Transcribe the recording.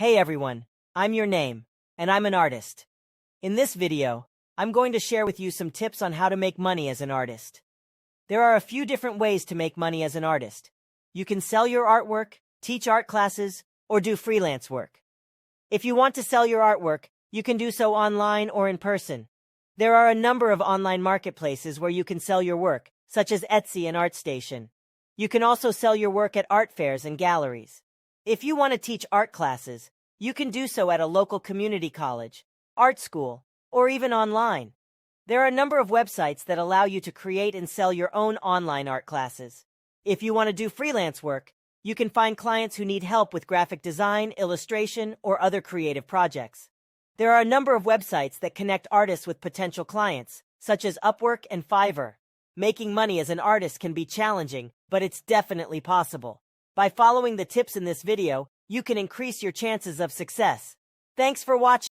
Hey everyone, I'm Your Name, and I'm an artist. In this video, I'm going to share with you some tips on how to make money as an artist. There are a few different ways to make money as an artist. You can sell your artwork, teach art classes, or do freelance work. If you want to sell your artwork, you can do so online or in person. There are a number of online marketplaces where you can sell your work, such as Etsy and ArtStation. You can also sell your work at art fairs and galleries. If you want to teach art classes, you can do so at a local community college, art school, or even online. There are a number of websites that allow you to create and sell your own online art classes. If you want to do freelance work, you can find clients who need help with graphic design, illustration, or other creative projects. There are a number of websites that connect artists with potential clients, such as Upwork and Fiverr. Making money as an artist can be challenging, but it's definitely possible. By following the tips in this video, you can increase your chances of success. Thanks for watching.